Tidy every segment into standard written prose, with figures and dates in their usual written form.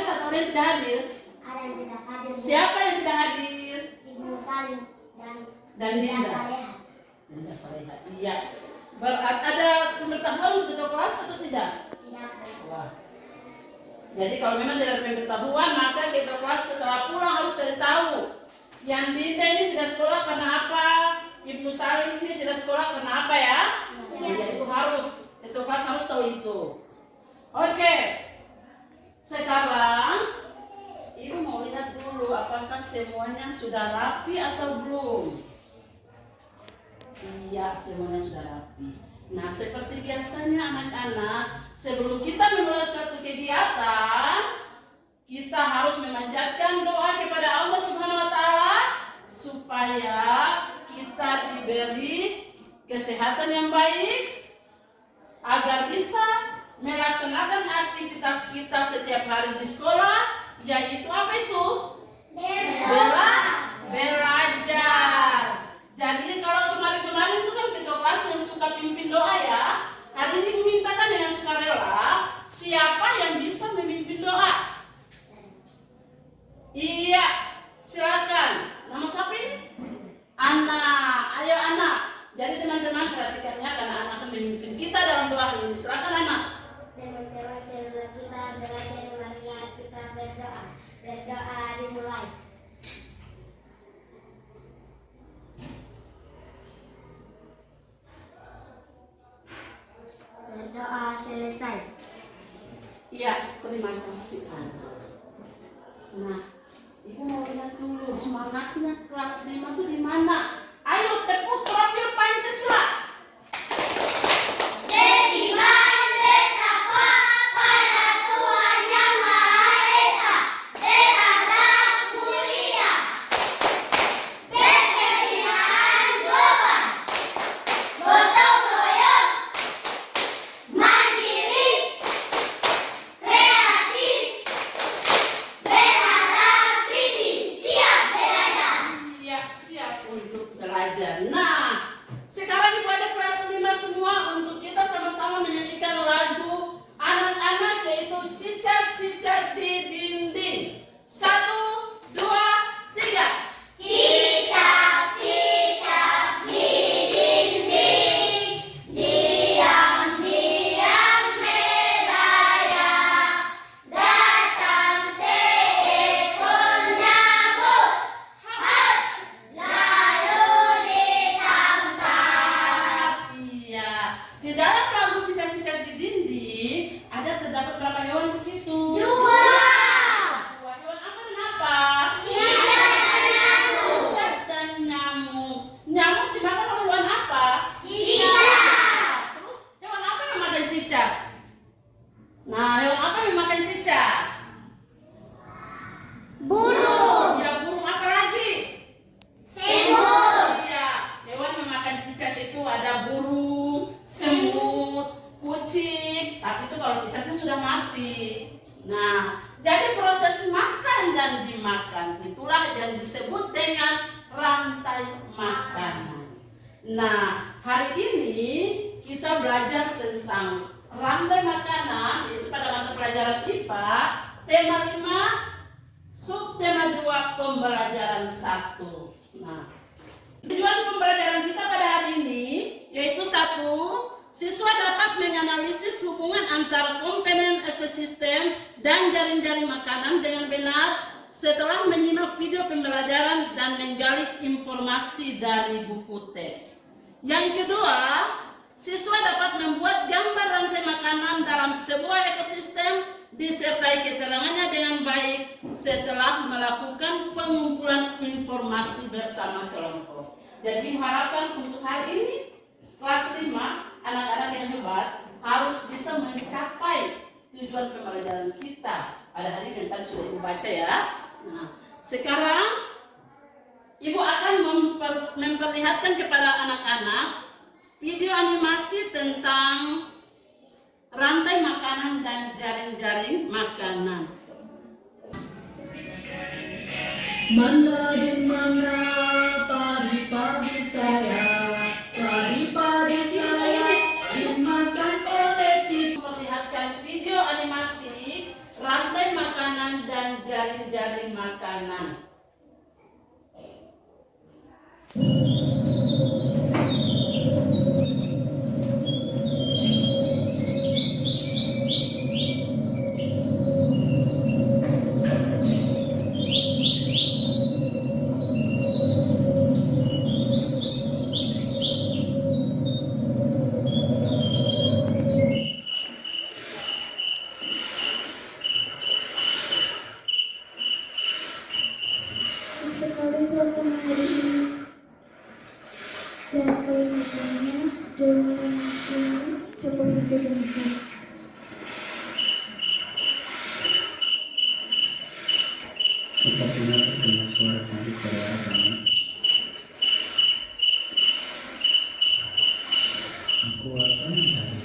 hadir atau ada yang tidak hadir? Ada yang tidak hadir. Siapa yang tidak hadir? Ibu Salim Dan Dinda. Dinda Saleha. Iya. Berarti ada pemberitahuan untuk ketua kelas atau tidak? Tidak. Wah. Jadi kalau memang tidak ada pemberitahuan, maka ketua kelas setelah pulang harus cari tahu. Yang Dinda ini tidak sekolah karena apa? Ibu Salim ini tidak sekolah karena apa ya? Jadi itu harus, ketua kelas harus tahu itu. Oke. Sekarang Ibu mau lihat dulu apakah semuanya sudah rapi atau belum. Iya, semuanya sudah rapi. Nah, seperti biasanya anak-anak, sebelum kita memulai suatu kegiatan, kita harus memanjatkan doa kepada Allah Subhanahu wa taala supaya kita diberi kesehatan yang baik agar bisa melaksanakan aktivitas kita setiap hari di sekolah, yaitu apa itu? Belajar. Jadi kalau kemarin-kemarin itu kan ketua kelas yang suka pimpin doa ya. Hari ini memintakan yang sukarela, siapa yang bisa memimpin doa? Iya, silakan. Nama siapa ini? Anak. Ayo anak. Jadi teman-teman perhatikannya karena anak akan memimpin kita dalam doa hari ini. Silakan anak. Teman-teman sebelum kita belajar Maria, kita berdoa. Berdoa dimulai. Berdoa selesai. Iya, terima kasih anak. Nah, Ibu mau lihat dulu semangatnya kelas 5 itu di mana? Ayo tepuk profil Pancasila. Beriman bertakwa pada Tuhan Yang Maha Esa, berakhlak mulia, berkelindahan global, gotong royong, mandiri, kreatif, berakhlak kritis, siap belajar. Iya, siap untuk belajar. Nah, sekarang Ibu ada kelas 5 semua untuk kita sama-sama menyanyikan lagu anak-anak yaitu Cicak-cicak di dinding. 1, 2, 3. Cicak-cicak di dinding, diam-diam merayap, datang seekor nyamuk, lalu ditangkap. Iya. Di dalam lagu Cicak-cicak di dinding ada terdapat berapa hewan di situ? Dua. Dua hewan apa dan apa? Cicak dan nyamuk. Cicak dan nyamuk. Nyamuk dimakan oleh hewan apa? Cicak. Terus hewan apa yang makan cicak? Nah, hewan apa yang makan cicak? Burung. Ya, burung apa lagi? Semut. Iya, hewan yang makan cicak itu ada burung, semut, kucing. Tapi itu kalau cicaknya sudah mati. Nah, jadi proses makan dan dimakan itulah yang disebut dengan rantai makanan. Nah, hari ini kita belajar tentang rantai makanan, yaitu pada mata pelajaran IPA, tema 5, subtema 2, pembelajaran 1. Nah, tujuan pembelajaran kita pada hari ini yaitu 1, siswa dapat menganalisis hubungan antara komponen ekosistem dan jaring-jaring makanan dengan benar setelah menyimak video pembelajaran dan menggali informasi dari buku teks. Yang kedua, siswa dapat membuat gambar rantai makanan dalam sebuah ekosistem disertai keterangannya dengan baik setelah melakukan pengumpulan informasi bersama kelompok. Jadi harapkan untuk hari ini kelas 5 anak-anak yang hebat harus bisa mencapai tujuan pembelajaran kita pada hari ini yang tadi sudah Ibu baca ya. Nah, sekarang Ibu akan memperlihatkan kepada anak-anak video animasi tentang rantai makanan dan jaring-jaring makanan. Mana di mana padi-padi saya, padi-padi saya dimakan oleh tikus. Memperlihatkan video animasi rantai makanan jaring-jaring makanan. Sekali suasana hari ini dan kelihatannya dengan sini cukup menjelaskan. Sepertinya terdengar suara cantik dari arah sana. Aku akan mencari.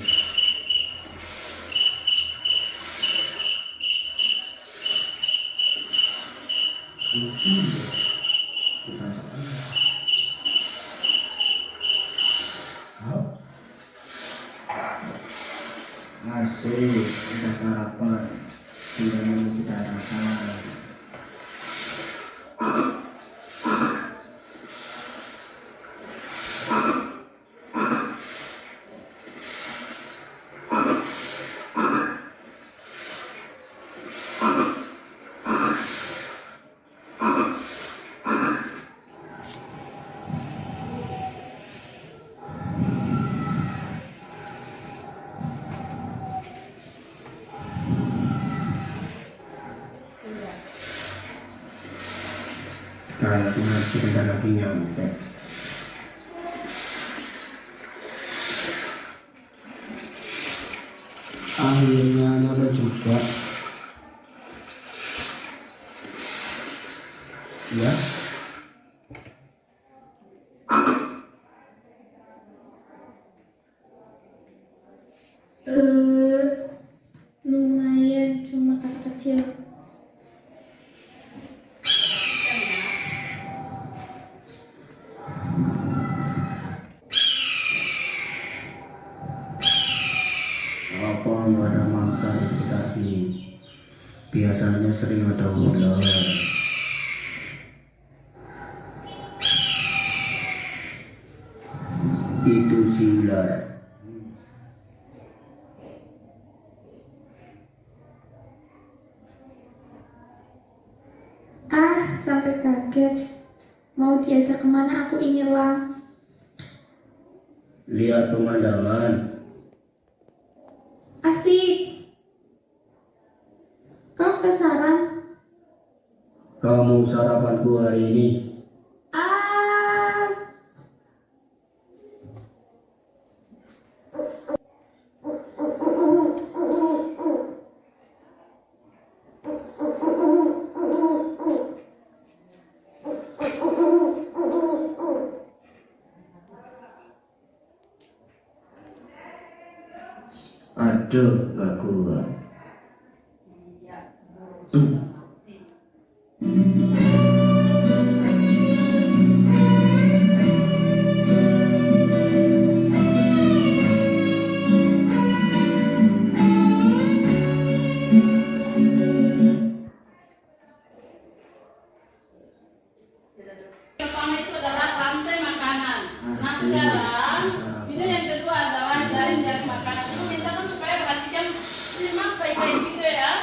Asik, kita sarapan. Tidak mau kita rasakan. Kayaknya sebentar lagi nyampe. Akhirnya nyampe juga. Ya. Lumayan, cuma kata kecil. Apa nggak ada mangsa di sekitar sini? Biasanya sering ada ular. Itu si ular. Sampai kaget. Mau diajak kemana aku inilah. Lihat pemandangan. Asik. Kau kesaran? Kamu sarapanku hari ini. Aduh, gak kuat. Pertama itu adalah rantai makanan. Nah sekarang video yang kedua adalah jaring-jaring makanan. Itu minta supaya perhatikan, simak baik-baik video ya.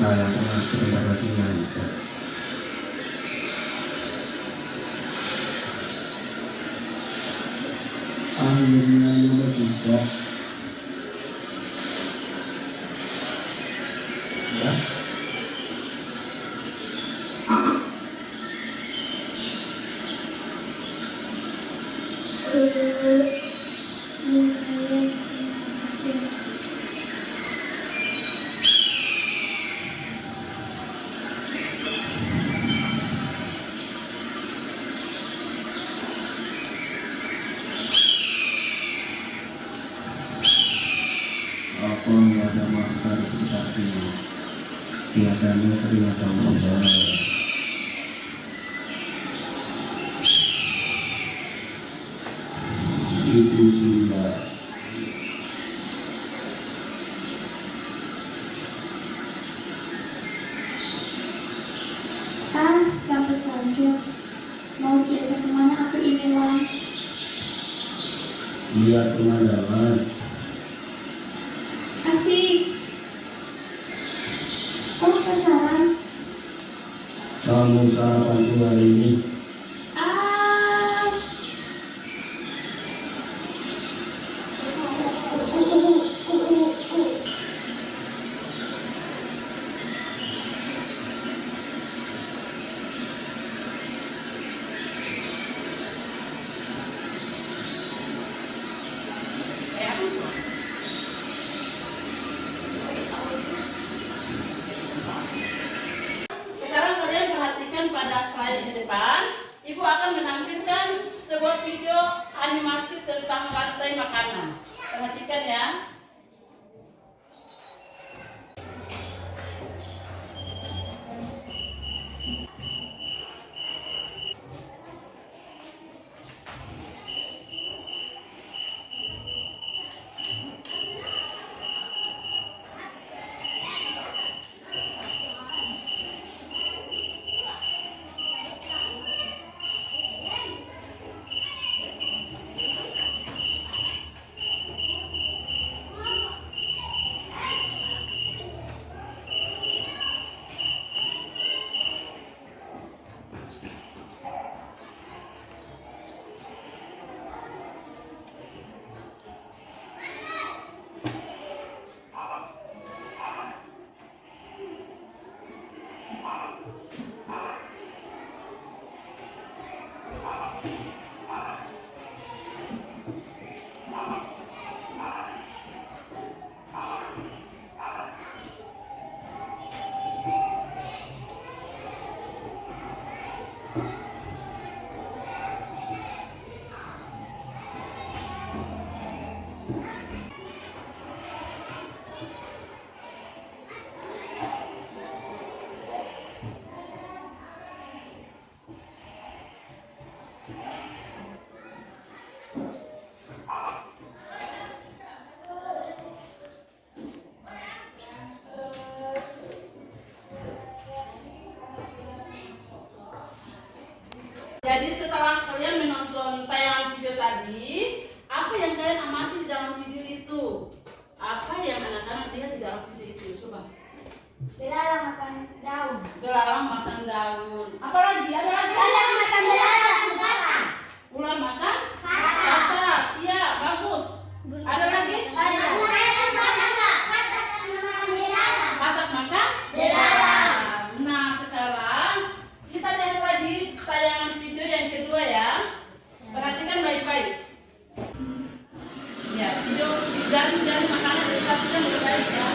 Saya sangat sebentar lagi nyampe. Akhirnya nyampe juga. Ya. binatang liar. Itu Simba. Sampai saja. Mau diajak kemana aku ini, Wan? Lihat pemandangan. Asik. Oh, penasaran. Kamu sarapan hari ini. Ah. Sekarang kalian perhatikan pada slide di depan. Ibu akan menampilkan sebuah video animasi tentang rantai makanan. Perhatikan ya. Jadi setelah kalian menonton tayangan video tadi, apa yang kalian amati di dalam video itu? Apa yang anak-anak lihat di dalam video itu? Coba. Belalang makan daun. Belalang makan daun. Apa lagi? Ada lagi? Belalang makan belalang. Ular makan? Katak. Katak. Iya, bagus. Ada lagi? Katak makan? Belalang. Nah, sekarang kita lihat lagi tayangan video yang kedua ya. Perhatikan baik-baik. Ya, video dan makanan diperhatikan baik-baik ya.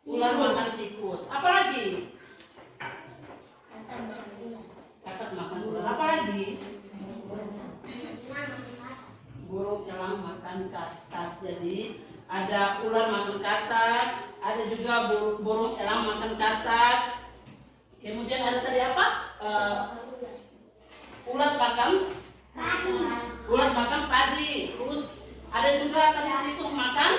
Ular makan tikus. Apa lagi? Katak makan ular. Apa lagi? Burung elang makan katak. Jadi ada ular makan katak, ada juga burung elang makan katak. Kemudian ada tadi apa? Ulat makan ulat makan padi. Terus ada juga tadi tikus makan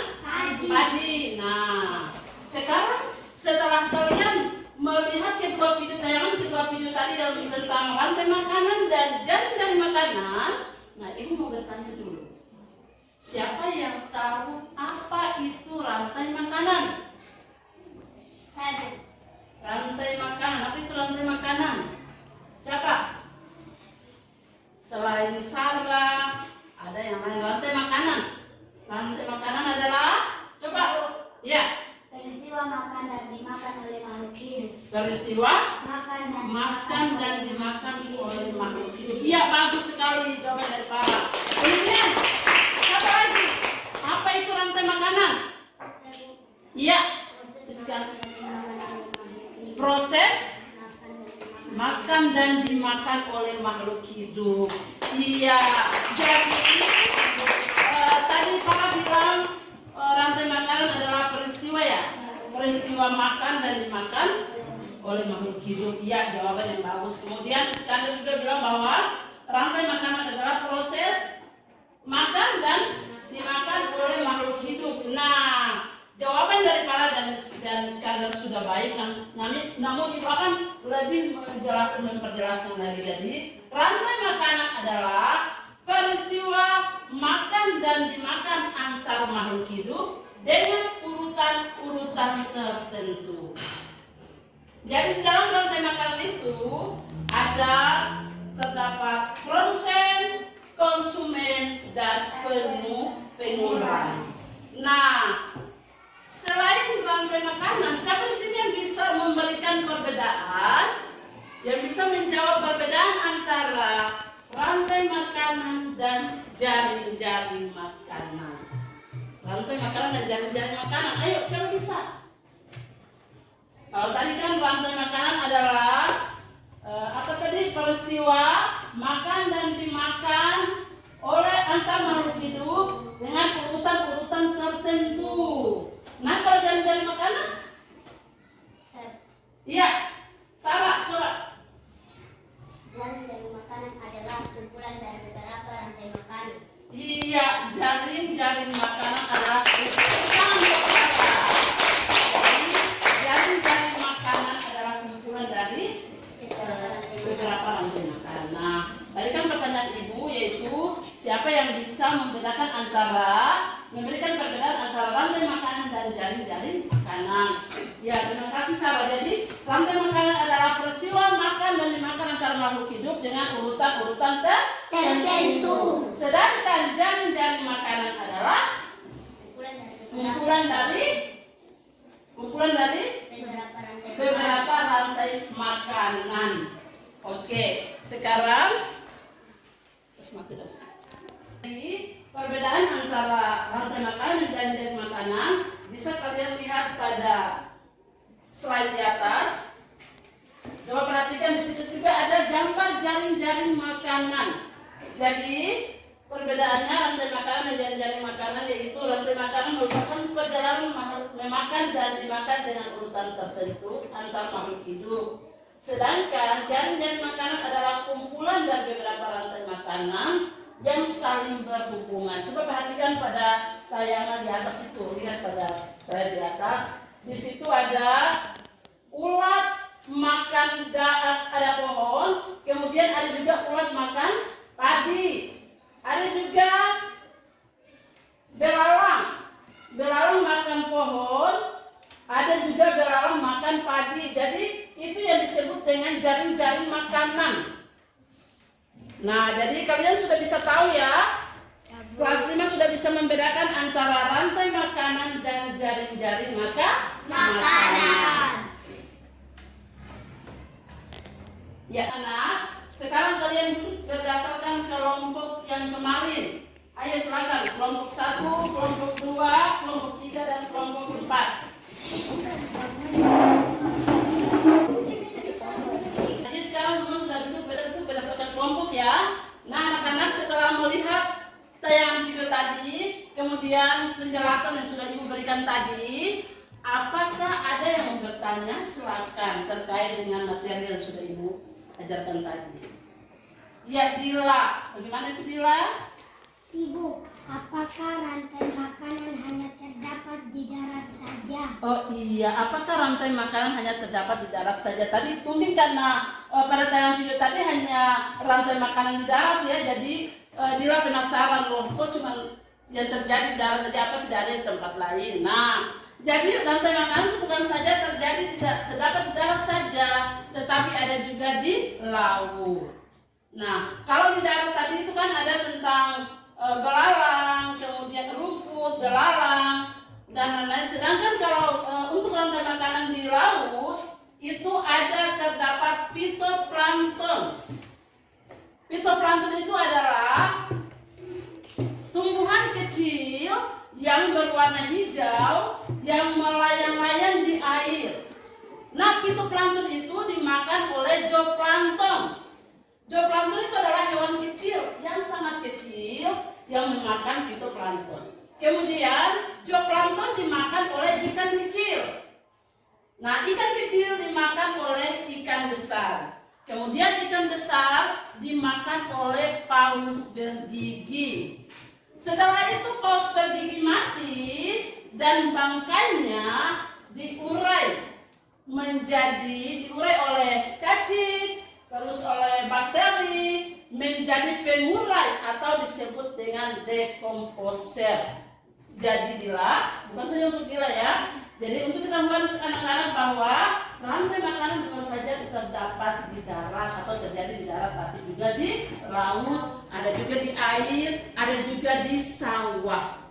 padi. Nah, sekarang setelah kalian melihat kedua video tadi yang tentang rantai makanan dan jaring-jaring makanan, nah ibu mau bertanya dulu. Siapa yang tahu apa itu rantai makanan? Saya. Rantai makanan, apa itu rantai makanan? Siapa? Selain Sarah, ada yang lain rantai makanan. Rantai makanan adalah, coba, ya. Peristiwa makan dan dimakan oleh makhluk hidup. Peristiwa Makan dan dimakan oleh makhluk hidup. Iya, bagus sekali jawaban dari Para. Kemudian, apa lagi? Apa itu rantai makanan? Iya, proses makan dan dimakan oleh makhluk hidup. Iya, jadi tadi Pak bilang rantai makanan adalah peristiwa ya, peristiwa makan dan dimakan oleh makhluk hidup. Iya, jawaban yang bagus. Kemudian Iskandar juga bilang bahwa rantai makanan adalah proses makan dan dimakan oleh makhluk hidup. Nah, jawaban dari Para dan Iskandar sudah baik, namun Ibu akan lebih memperjelaskan lagi. Jadi, rantai makanan adalah peristiwa makan dan dimakan antar makhluk hidup dengan urutan tertentu. Jadi, di dalam rantai makanan itu terdapat produsen, konsumen, dan pengurang. Nah, selain rantai makanan, siapa di sini yang bisa memberikan perbedaan, yang bisa menjawab perbedaan antara rantai makanan dan jaring-jaring makanan? Rantai makanan dan jaring-jaring makanan. Ayo, siapa bisa? Kalau tadi kan rantai makanan adalah apa tadi? Peristiwa makan dan dimakan oleh antar makhluk hidup dengan urutan-urutan tertentu. Nah, kalau jaring-jaring makanan? Iya, Sarah, coba. Jaring-jaring makanan adalah kumpulan dari beberapa rantai makanan. Iya, jaring-jaring makanan adalah kumpulan jaring-jaring makanan adalah kumpulan dari beberapa rantai makanan. Nah, tadi kan pertanyaan Ibu yaitu siapa yang bisa memberikan perbedaan antara rantai makanan dan jaring-jaring makanan. Ya, terima kasih Sarah. Jadi, rantai makanan adalah peristiwa makan dan dimakan antara makhluk hidup dengan urutan-urutan tertentu. Sedangkan jaring-jaring makanan adalah kumpulan dari beberapa rantai makanan. Oke, sekarang jadi perbedaan antara rantai makanan dan jaring-jaring makanan bisa kalian lihat pada slide di atas. Coba perhatikan, di situ juga ada gambar jaring-jaring makanan. Jadi perbedaannya rantai makanan dan jaring-jaring makanan yaitu rantai makanan merupakan perjalanan memakan dan dimakan dengan urutan tertentu antar makhluk hidup. Sedangkan jaring-jaring makanan adalah kumpulan dari beberapa rantai makanan yang saling berhubungan. Coba perhatikan pada tayangan di atas itu, lihat pada slide di atas. Di situ ada ulat makan ada pohon, kemudian ada juga ulat makan padi. Ada juga belalang makan pohon, ada juga belalang makan padi. Jadi itu yang disebut dengan jaring-jaring makanan. Nah, jadi kalian sudah bisa tahu ya, kelas 5 sudah bisa membedakan antara rantai makanan dan jaring-jaring makanan. Ya anak, sekarang kalian berdasarkan kelompok yang kemarin. Ayo silakan, kelompok 1, kelompok 2, kelompok 3, dan kelompok 4. berikan tadi, apakah ada yang mau bertanya? Silakan terkait dengan materi yang sudah Ibu ajarkan tadi. Ya, Dila. Bagaimana itu, Dila? Ibu, apakah rantai makanan hanya terdapat di darat saja? Oh iya, apakah rantai makanan hanya terdapat di darat saja? Tadi mungkin karena pada tayangan video tadi hanya rantai makanan di darat ya, jadi Dila penasaran loh, kok cuma yang terjadi di darat saja, apa tidak ada di tempat lain? Nah, jadi rantai makanan itu bukan saja terdapat di darat saja, tetapi ada juga di laut. Nah, kalau di darat tadi itu kan ada tentang belalang, kemudian rumput, belalang, dan lain-lain. Sedangkan kalau untuk rantai makanan di laut itu terdapat fitoplankton. Fitoplankton itu adalah tumbuhan kecil yang berwarna hijau yang melayang-layang di air. Nah, fitoplankton itu dimakan oleh zooplankton. Zooplankton itu adalah hewan kecil yang sangat kecil yang memakan fitoplankton. Kemudian zooplankton dimakan oleh ikan kecil. Nah, ikan kecil dimakan oleh ikan besar. Kemudian ikan besar dimakan oleh paus bergigi. Setelah itu paus bergigi mati dan bangkainya diurai oleh cacing, terus oleh bakteri menjadi pengurai atau disebut dengan dekomposer. Jadi Dila, bukan saja untuk Dila ya. Jadi untuk ketahuan anak-anak bahwa rantai makanan bukan saja terdapat di darat atau terjadi di darat, tapi juga di laut, ada juga di air, ada juga di sawah.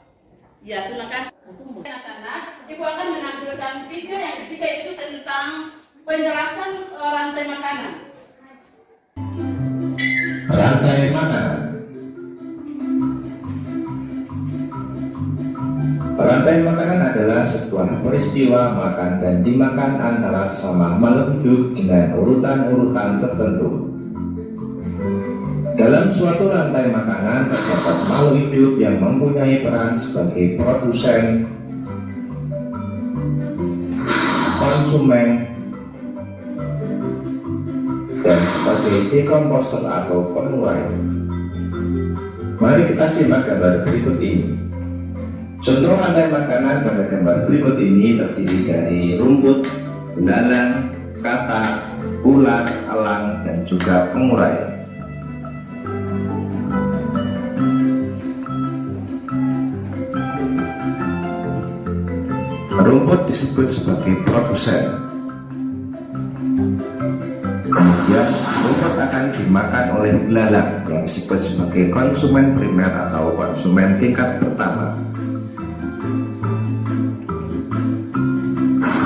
Ya, terima kasih. Anak-anak, Ibu akan menampilkan video yang ketiga, itu tentang penjelasan rantai makanan. Rantai makanan. Rantai makanan adalah sebuah peristiwa makan dan dimakan antara sama makhluk hidup dengan urutan-urutan tertentu. Dalam suatu rantai makanan terdapat makhluk hidup yang mempunyai peran sebagai produsen, konsumen, dan sebagai dekomposer atau pengurai. Mari kita simak gambar berikut ini. Contoh rantai makanan pada gambar berikut ini terdiri dari rumput, belalang, katak, ulat, elang, dan juga pengurai. Rumput disebut sebagai produsen. Kemudian rumput akan dimakan oleh belalang yang disebut sebagai konsumen primer atau konsumen tingkat pertama.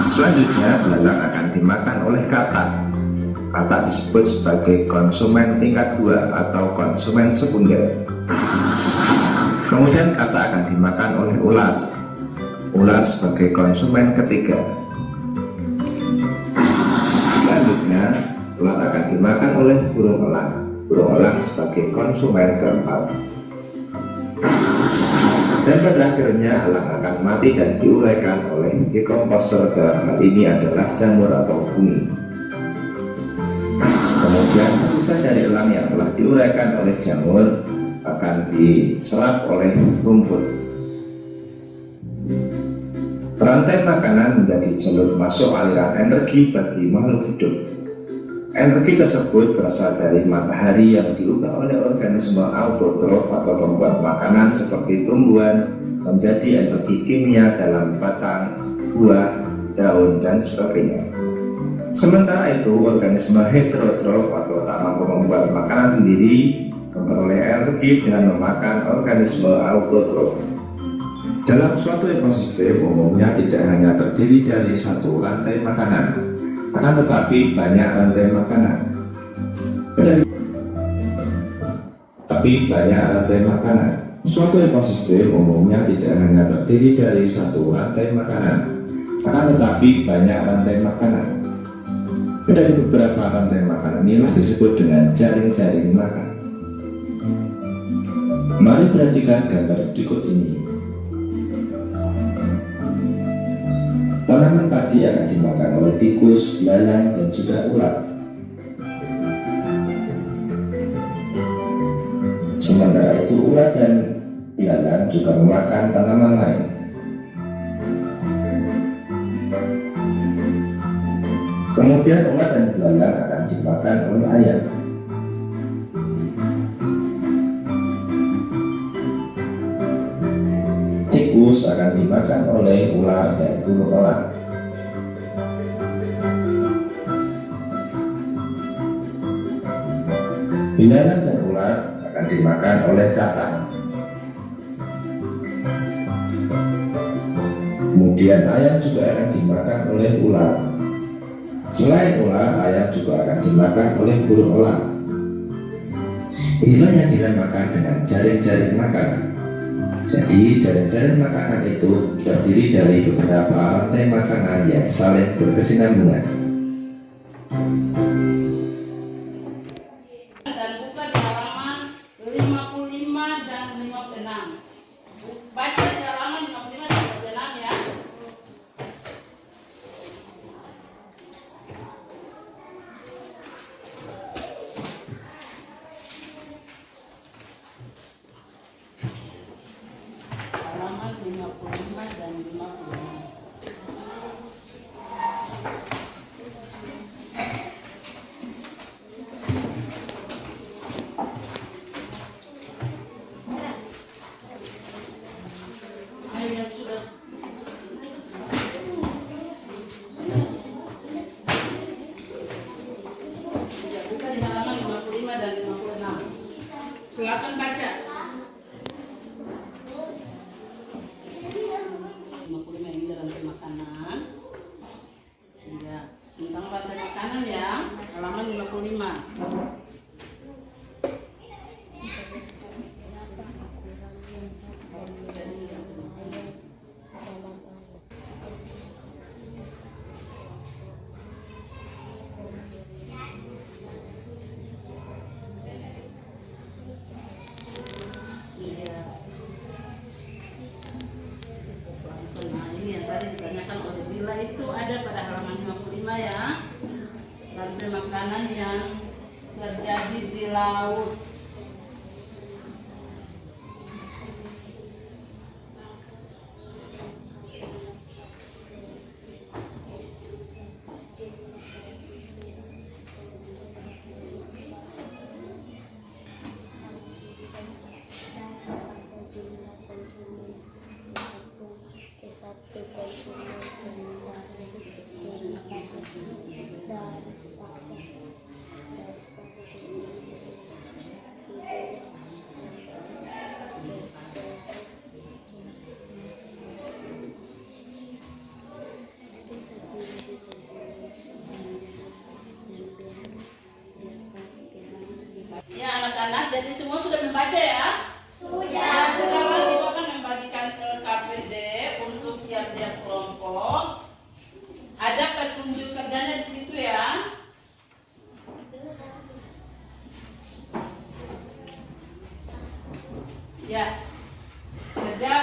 Selanjutnya belalang akan dimakan oleh katak. Katak disebut sebagai konsumen tingkat 2 atau konsumen sekunder. Kemudian katak akan dimakan oleh ulat. Ulat sebagai konsumen ketiga. Selanjutnya ulat akan dimakan oleh burung elang. Burung elang sebagai konsumen keempat. Dan pada akhirnya elang akan mati dan diuraikan oleh dekomposer, dalam hal ini adalah jamur atau fungi. Kemudian sisa dari elang yang telah diuraikan oleh jamur akan diserap oleh rumput. Rantai makanan menjadi jalur masuk aliran energi bagi makhluk hidup. Energi tersebut berasal dari matahari yang diubah oleh organisme autotrof atau pembuat makanan seperti tumbuhan menjadi energi kimia dalam batang, buah, daun, dan sebagainya. Sementara itu, organisme heterotrof atau tak mampu membuat makanan sendiri memperoleh energi dengan memakan organisme autotrof. Dalam suatu ekosistem umumnya tidak hanya terdiri dari satu rantai makanan, akan tetapi banyak rantai makanan. Suatu ekosistem umumnya tidak hanya terdiri dari satu rantai makanan, akan tetapi banyak rantai makanan. Dari beberapa rantai makanan inilah disebut dengan jaring-jaring makan. Mari perhatikan gambar berikut ini. nanti akan dimakan oleh tikus, belalang, dan juga ulat. Sementara itu ulat dan belalang juga memakan tanaman lain. Kemudian ulat dan belalang akan dimakan oleh ayam. Tikus akan dimakan oleh ular dan burung elang. Belalang dan ular akan dimakan oleh kata. Kemudian ayam juga akan dimakan oleh ular. Selain ular, ayam juga akan dimakan oleh burung elang. Inilah yang dinamakan dengan jaring-jaring makanan. Jadi jaring-jaring makanan itu terdiri dari beberapa rantai makanan yang saling berkesinambungan. Dan buka di halaman 55 dan 56. Baca di halaman 55 dan 56 ya. Halaman 55 dan 56. Ayo yang sudah. Ya, buka di halaman 55 dan 56. Silakan baca. 55 ini rantai makanan. Ya, tentang rantai makanan ya. Halaman 55. Iya. Nah, ini yang tadi ditanyakan oleh Bila itu ada pada halaman 55 ya. Rantai makanan yang terjadi di laut. Ya anak-anak, jadi semua sudah membaca ya? Ya, sekarang Ibu akan membagikan ke KPD untuk tiap-tiap kelompok. Ada petunjuk kerjanya di situ ya. Ya, kerja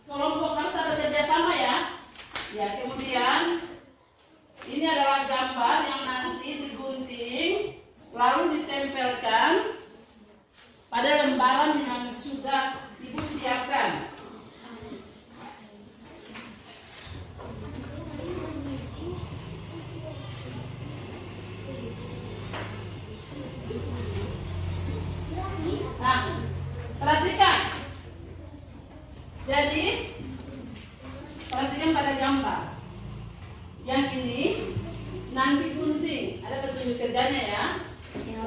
kelompok harus ada kerjasama ya. Ya, kemudian ini adalah gambar yang nanti digunting lalu ditempelkan pada lembaran yang sudah Ibu siapkan. Nah, perhatikan. Jadi, perhatikan pada gambar. Yang ini nanti gunting. Ada petunjuk kerjanya ya.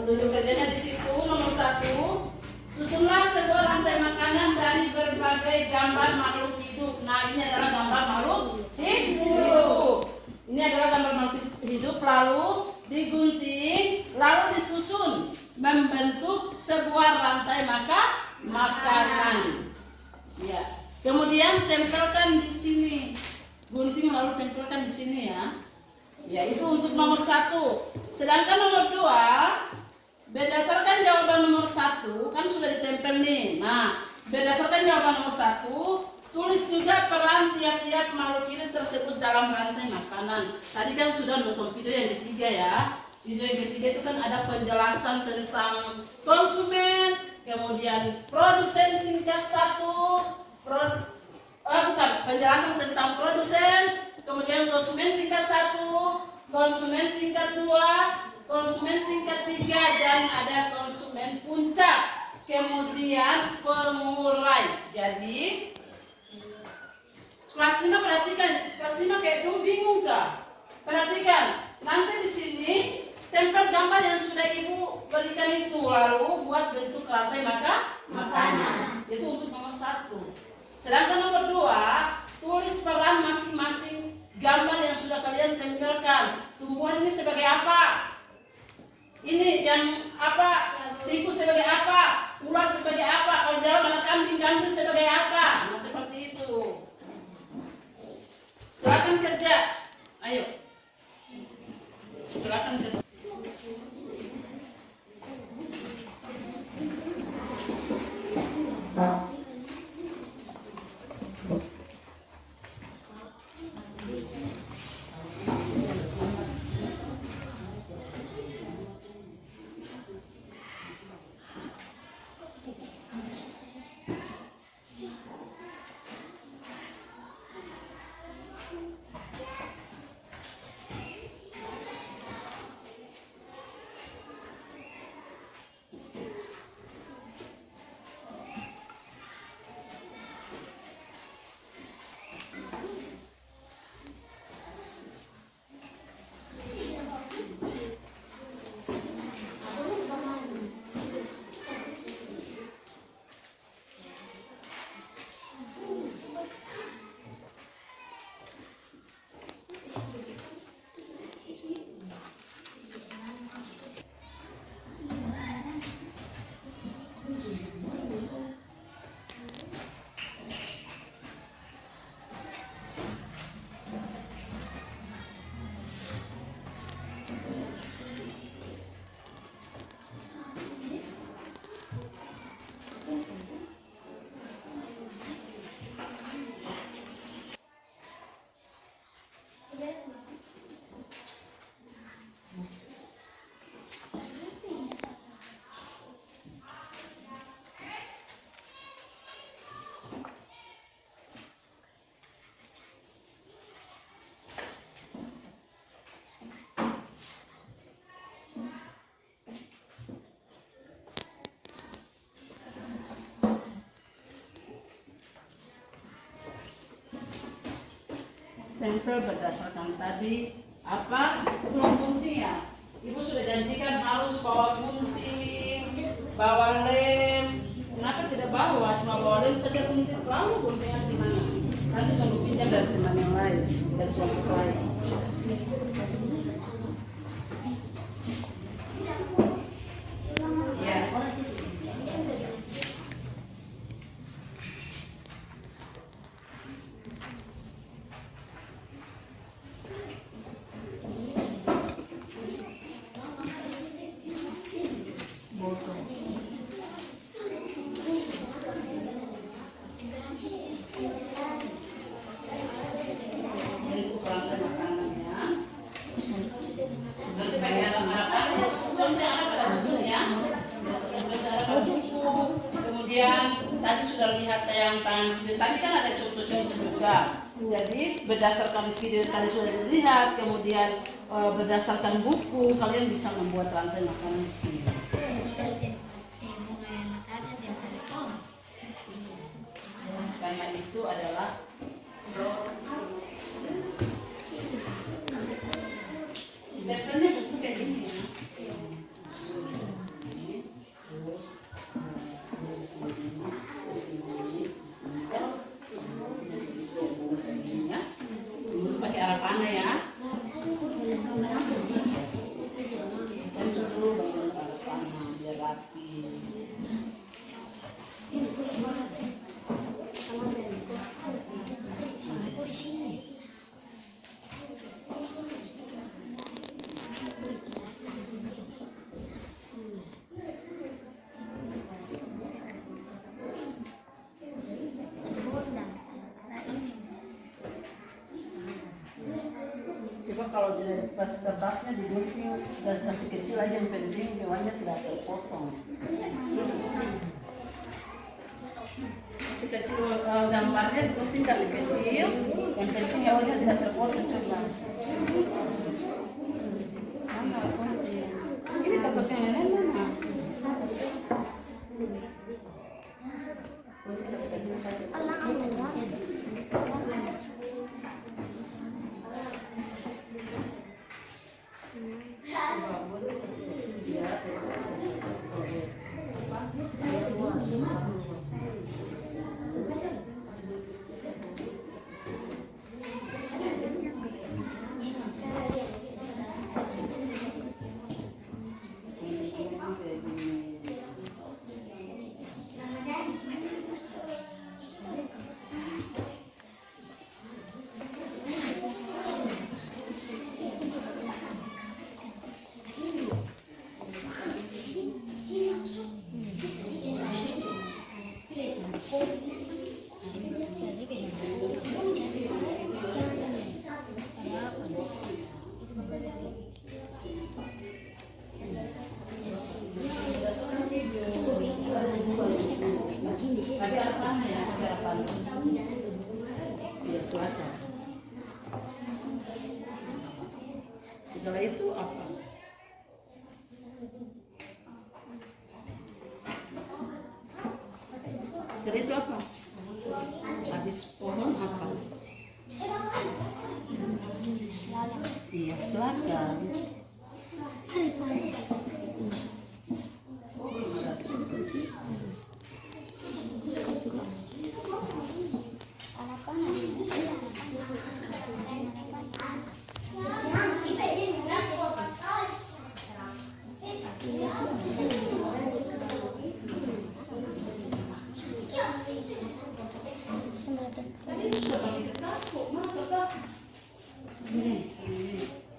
Petunjuk kerjanya di situ nomor 1. Susunlah sebuah rantai makanan dari berbagai gambar makhluk hidup. Nah, ini adalah gambar makhluk hidup. Ini adalah gambar makhluk hidup, lalu digunting, lalu disusun membentuk sebuah rantai makanan. Ya. Kemudian tempelkan di sini. Gunting lalu tempelkan di sini ya. Ya, itu untuk nomor 1. Sedangkan nomor 2, berdasarkan jawaban nomor 1 kan sudah ditempel nih. Nah, berdasarkan jawaban nomor 1, Tulis juga peran tiap-tiap makhluk hidup tersebut dalam rantai makanan. Tadi kan sudah nonton video yang ketiga ya. Video yang ketiga itu kan ada penjelasan tentang konsumen, kemudian produsen tingkat 1, penjelasan tentang produsen, kemudian konsumen tingkat 1, konsumen tingkat 2, konsumen tingkat 3, dan ada konsumen puncak. Kemudian pengurai. Jadi kelas 5 perhatikan, kelas 5 kayak belum bingung kah? Perhatikan, nanti di sini tempel gambar yang sudah ibu berikan itu, lalu buat bentuk rantai makanan. Itu untuk nomor 1. Sedangkan nomor 2, tulis peran masing-masing gambar yang sudah kalian tempelkan. Tumbuhan ini sebagai apa? Ini yang apa? Tikus sebagai apa? Ular sebagai apa? Kalau dalam ada kambing sebagai apa? Nah, seperti itu. Silakan kerja. Ayo. Silakan kerja. Tempel berdasarkan tadi apa belum gunting ya. Ibu sudah janjikan harus bawa gunting, bawa lem. Kenapa tidak bawa? Cuma bawa lem saja, gunting lalu guntingan di mana? Nanti tunggu pinjam dari teman yang lain, dari kelompok lain. Ya. Kemudian tadi sudah lihat tayangan video, tadi kan ada contoh-contoh juga. Jadi berdasarkan video tadi sudah dilihat, kemudian berdasarkan buku kalian bisa membuat rantai makanan di sini. Karena itu adalah biasanya buku kayak gini ya. Pakai arah panah ya. Dan dulu bagian arah panah biar rapi. Sama Coba kalau dari pas kertasnya digunting dan kasih kecil aja, yang penting hewannya tidak terpotong. Kasih kecil gambarnya digunting kasih kecil, yang penting hewannya tidak terpotong. Coba. Mana gunting? Ini kertas yang lain mana? Ada apa ya? Ada apa? Ya, selatan. Setelah itu apa? Setelah itu apa? Habis pohon apa? Iya, selatan.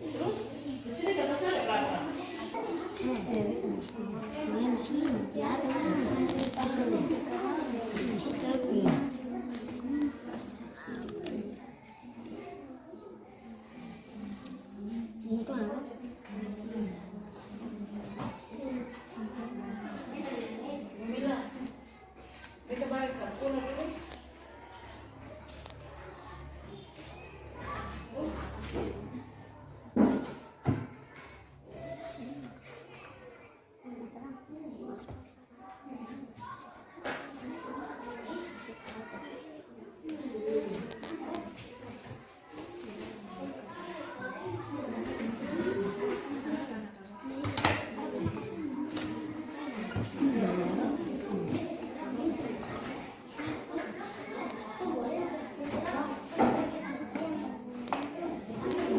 Terus di sini kertasnya ada berapa? Mila, kita balik ke sekolah dulu.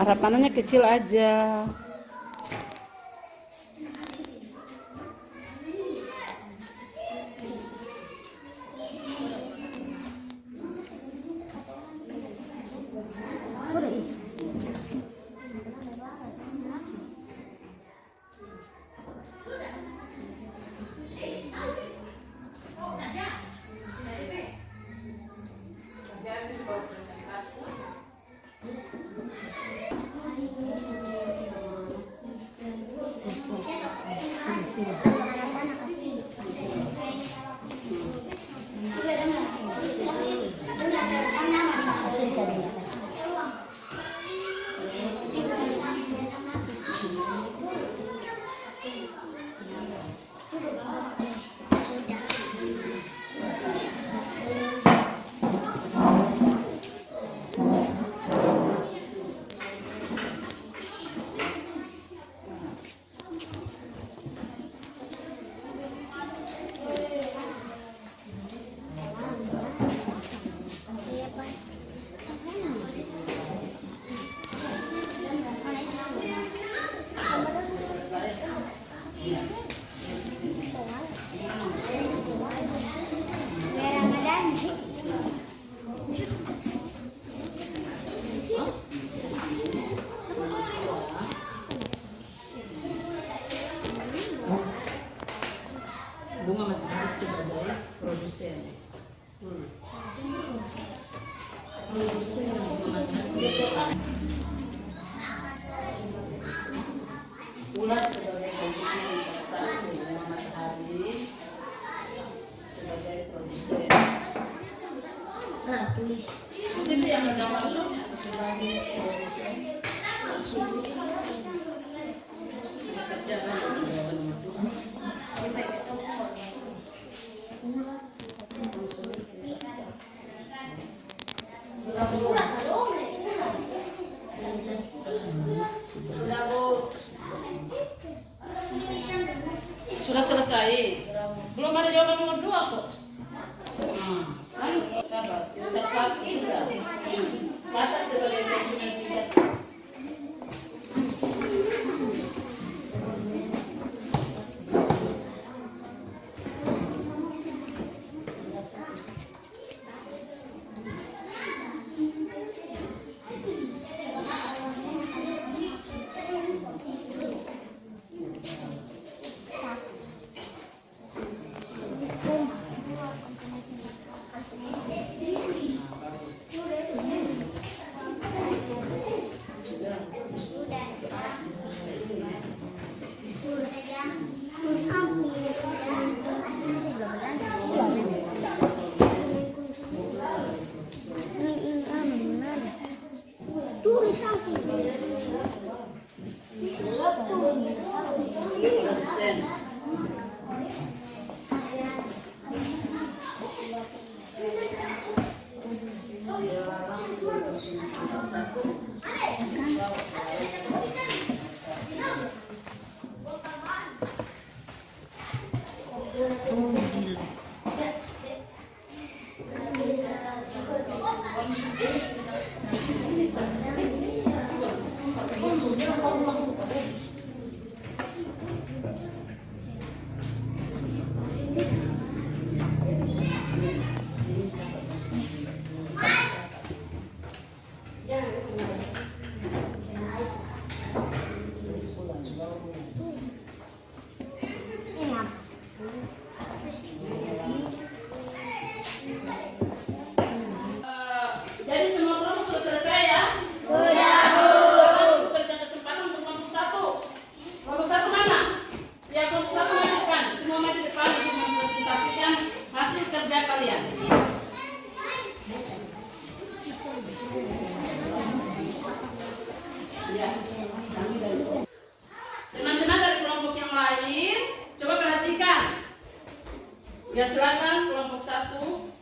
Harapannya kecil aja. Bunga matahari sebagai produsen. Produsen bunga matahari. bulan sebagai konsumen tingkat 1, bunga matahari sebagai produsen. Nah, tulis. Itu yang mendapat sebagai produsen. Kerja sudah selesai. Belum ada jawaban nomor 2 kok. Kan sabar. Tingkat 1 sudah. Kata sebagai konsumen tingkat. Jadi semua kelompok sudah selesai ya? Sudah. Aku berikan kesempatan untuk kelompok 1. Kelompok 1 mana? Ya, kelompok 1 maju depan. Semua maju depan untuk mempresentasikan hasil kerja kalian. Ya. Teman-teman dari kelompok yang lain, coba perhatikan. Ya, silakan kelompok 1.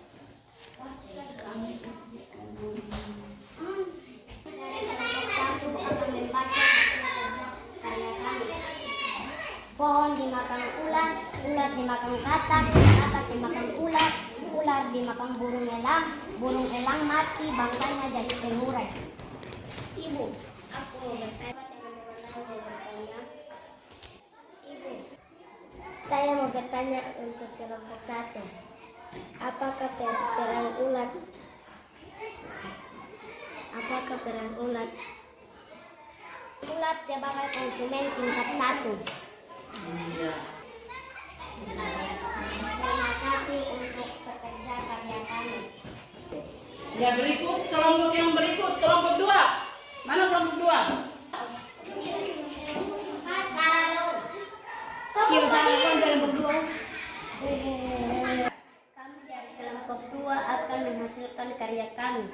Pohon dimakan ular, ular dimakan katak, katak dimakan ular, ular dimakan burung elang mati, bangkanya jadi pengurai. Ibu, aku bertanya, teman-teman lain mau bertanya. Ibu, saya mau bertanya untuk kelompok 1. Apakah peran ulat? Apakah peran ulat? Ulat sebagai konsumen tingkat 1. Iya. Terima kasih untuk pekerja karya kami. Ya, berikut kelompok yang berikut, kelompok 2. Mana kelompok 2? Salah dong. Yuk, salah dong kelompok 2. Kami dari kelompok 2 akan menghasilkan karya kami.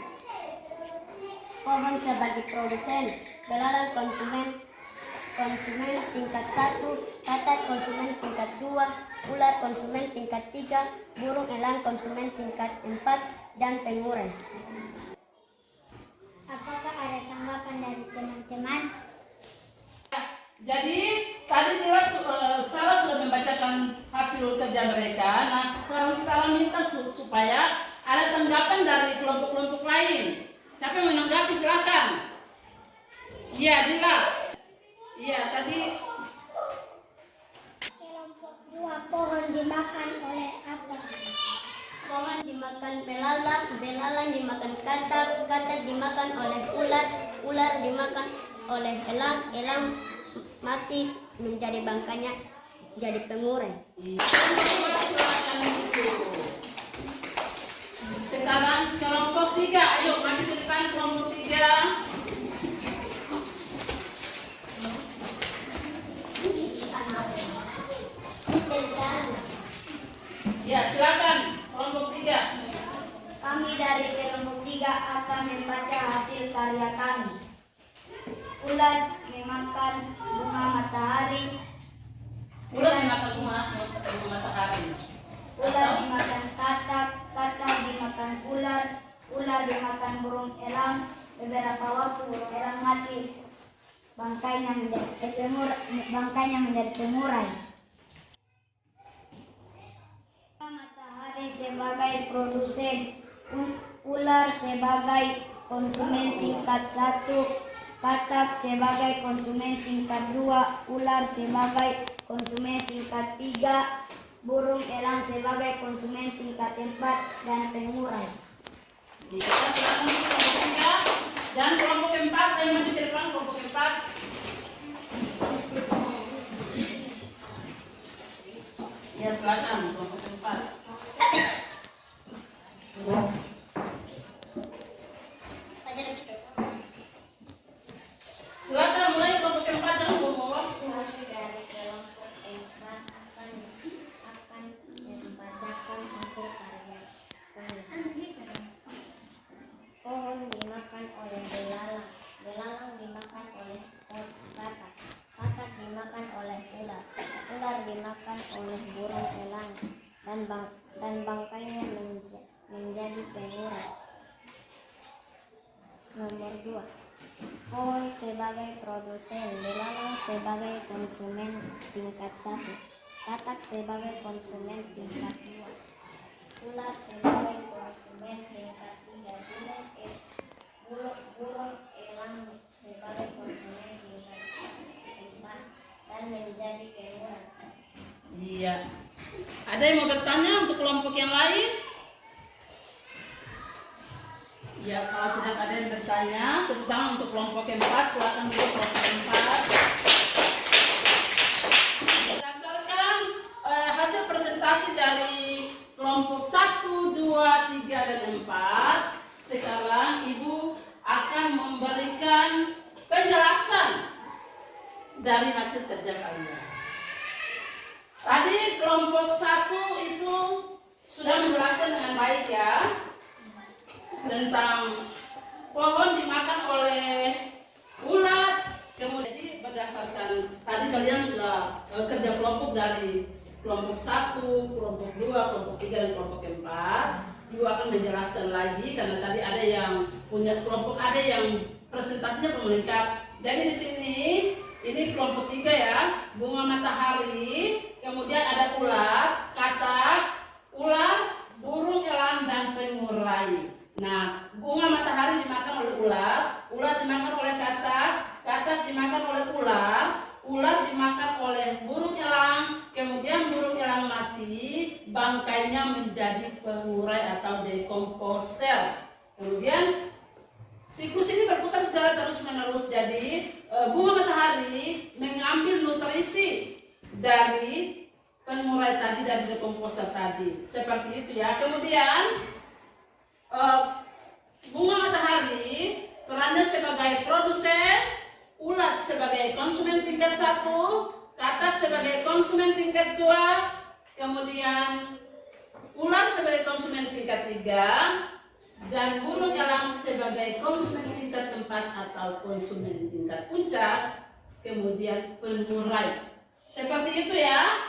Pohon sebagai produsen, belalang konsumen tingkat 1, katak konsumen tingkat 2, ular konsumen tingkat 3, burung elang konsumen tingkat 4, dan pengurai. Apakah ada tanggapan dari teman-teman? Jadi tadi jelas Sarah sudah membacakan hasil kerja mereka. Nah, sekarang Sarah minta supaya ada tanggapan dari kelompok-kelompok lain. Siapa yang menanggapi, silakan. Iya, Dila. Iya, tadi Kelompok 2, pohon dimakan oleh apa? Pohon dimakan belalang, belalang dimakan katak, katak dimakan oleh ular, ular dimakan oleh elang, elang mati menjadi bangkanya jadi pengurai. silakan itu. Sekarang kelompok 3, ayo maju ke depan kelompok 3. pelangi. Ulat dimakan bunga matahari. Ular dimakan bunga matahari. Ular dimakan katak, katak dimakan ular, ular dimakan burung elang. Beberapa waktu burung elang mati, bangkainya menjadi temurai. Matahari sebagai produsen, ular sebagai konsumen tingkat 1, katak sebagai konsumen tingkat 2, ular sebagai konsumen tingkat 3, burung elang sebagai konsumen tingkat 4, dan pengurai. Kita silakan kelompok 3 dan kelompok 4 yang maju ke depan. Kelompok 4. Ya silakan kelompok 4. Silakan mulai kelompok 4, jangan buang waktu. Hasil dari kelompok 4 akan membacakan hasil karya kami. Pohon dimakan oleh belalang, belalang dimakan oleh katak, katak dimakan oleh ular, ular dimakan oleh burung elang, dan bangkainya menjadi pengurai. Nomor 2. Pohon sebagai produsen, belalang sebagai konsumen tingkat 1, katak sebagai konsumen tingkat 2, ular sebagai konsumen tingkat 3, burung elang sebagai konsumen tingkat 4, dan menjadi pengurai. Iya. Ada yang mau bertanya untuk kelompok yang lain? Ya, kalau tidak ada yang bertanya, terutama untuk kelompok 4, silakan dulu kelompok 4. Berdasarkan hasil presentasi dari kelompok 1, 2, 3, dan 4, sekarang Ibu akan memberikan penjelasan dari hasil kerja kalian. Tadi kelompok 1 itu sudah menjelaskan dengan baik ya, tentang pohon dimakan oleh ulat. Kemudian berdasarkan tadi kalian sudah kerja kelompok dari kelompok 1, kelompok 2, kelompok 3, dan kelompok 4. Ibu akan menjelaskan lagi karena tadi ada yang punya kelompok, ada yang presentasinya belum lengkap. Jadi di sini ini kelompok 3 ya, bunga matahari, kemudian ada ular, katak, ular, burung elang, dan pengurai. Nah, bunga matahari dimakan oleh ular, ular dimakan oleh katak, katak dimakan oleh ular, ular dimakan oleh burung elang, kemudian burung elang mati, bangkainya menjadi pengurai atau decomposer. Kemudian siklus ini berputar secara terus-menerus. Jadi bunga matahari mengambil nutrisi dari pengurai tadi, dari decomposer tadi. Seperti itu ya. Kemudian bunga matahari perannya sebagai produsen, ulat sebagai konsumen tingkat 1, katak sebagai konsumen tingkat 2, kemudian ular sebagai konsumen tingkat 3, dan burung elang sebagai konsumen tingkat 4 atau konsumen tingkat puncak, kemudian pengurai. Seperti itu ya.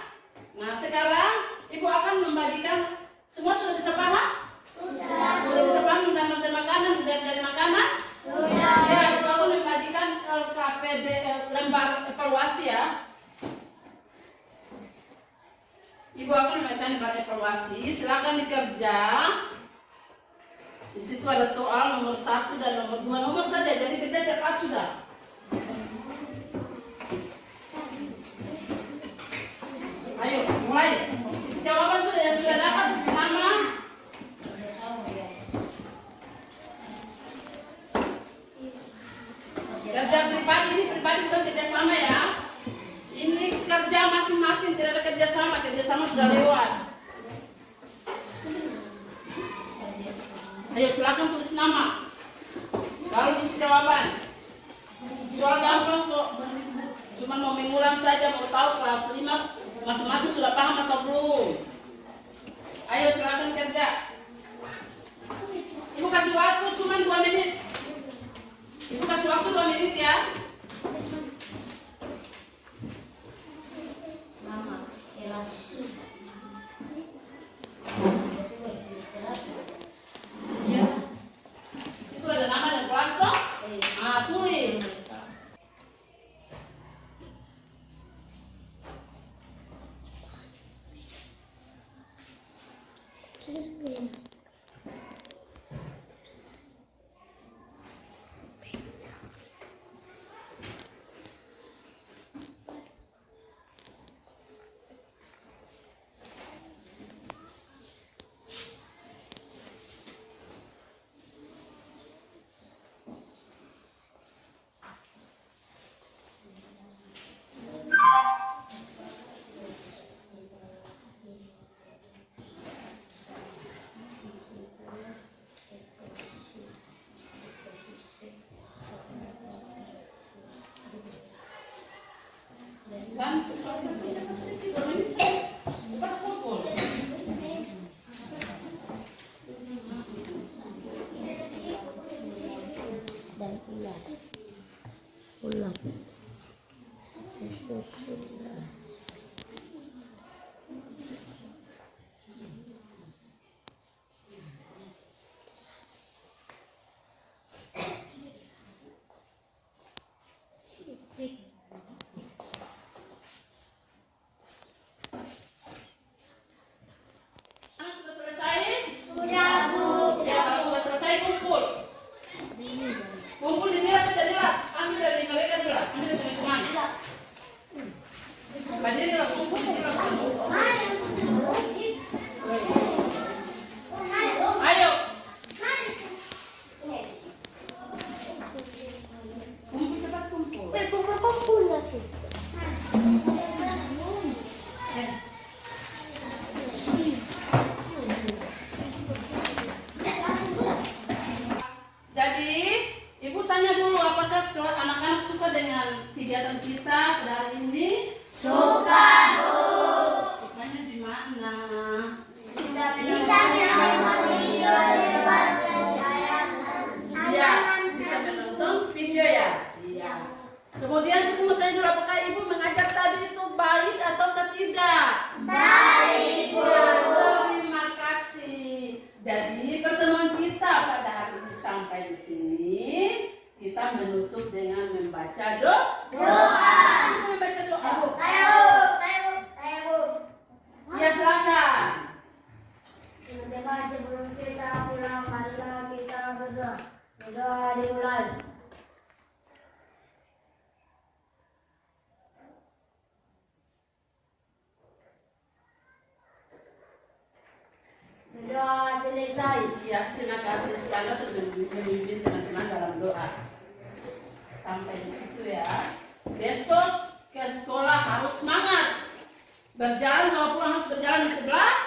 Nah, sekarang Ibu akan membagikan. Semua sudah bisa paham? Sudah bisa paham tentang makanan dan dari makanan? Sudah. Ya, Ibu akan membagikan KPD lembar evaluasi ya. Ibu akan membagikan lembar evaluasi. Silakan dikerja. Di situ ada soal nomor 1 dan nomor 2, nomor saja. Jadi kita cepat sudah. Ayo, mulai. Isi jawaban sudah yang sudah dapat, isi nama. Kerja pribadi, ini pribadi bukan kerjasama ya. Ini kerja masing-masing, tidak ada kerjasama. Kerjasama sudah lewat. Ayo silakan tulis nama. Lalu isi jawaban. Soal gampang kok. Cuma mau mengulang saja, mau tahu kelas 5 masing-masing sudah paham atau belum. Ayo silakan kerja. Ibu kasih waktu cuma 2 menit. Ibu kasih waktu 2 menit ya. Mama, kelas. Ya. Di situ ada nama dan kelas toh? Ah, tulis. Kan cepat sedikit 2 menit saja. Bukan pukul. Dan ulat. Sudah selesai? Sudah, Bu. Ya, kalau sudah selesai kumpul. Kumpul di Dira, sudah Dira. Ambil dari mereka Dira, ambil dari teman-teman. Berdiri lah, kumpul di Dira. Ayo. Kumpul cepat kumpul. Kumpul nanti. Jadi, Ibu tanya dulu apakah anak-anak suka dengan kegiatan kita pada hari ini? Suka, Bu. Sukanya di mana? Bisa menonton video lewat Iya, bisa menonton video ya? Iya. Kemudian Ibu mau tanya dulu apakah Ibu mengajar tadi itu baik atau tidak? Baik, Bu. Terima kasih. Jadi pertemuan kita pada hari ini sampai di sini. Kita menutup dengan membaca doa. Bisa membaca doa? Saya, Bu. Ya, silakan. Teman-teman, sebelum kita pulang, marilah kita berdoa. Berdoa dimulai. Berdoa selesai. Iya, terima kasih sekali sudah memimpin teman-teman dalam doa. Sampai di situ ya. Besok ke sekolah harus semangat. Berjalan, kalau pulang harus berjalan di sebelah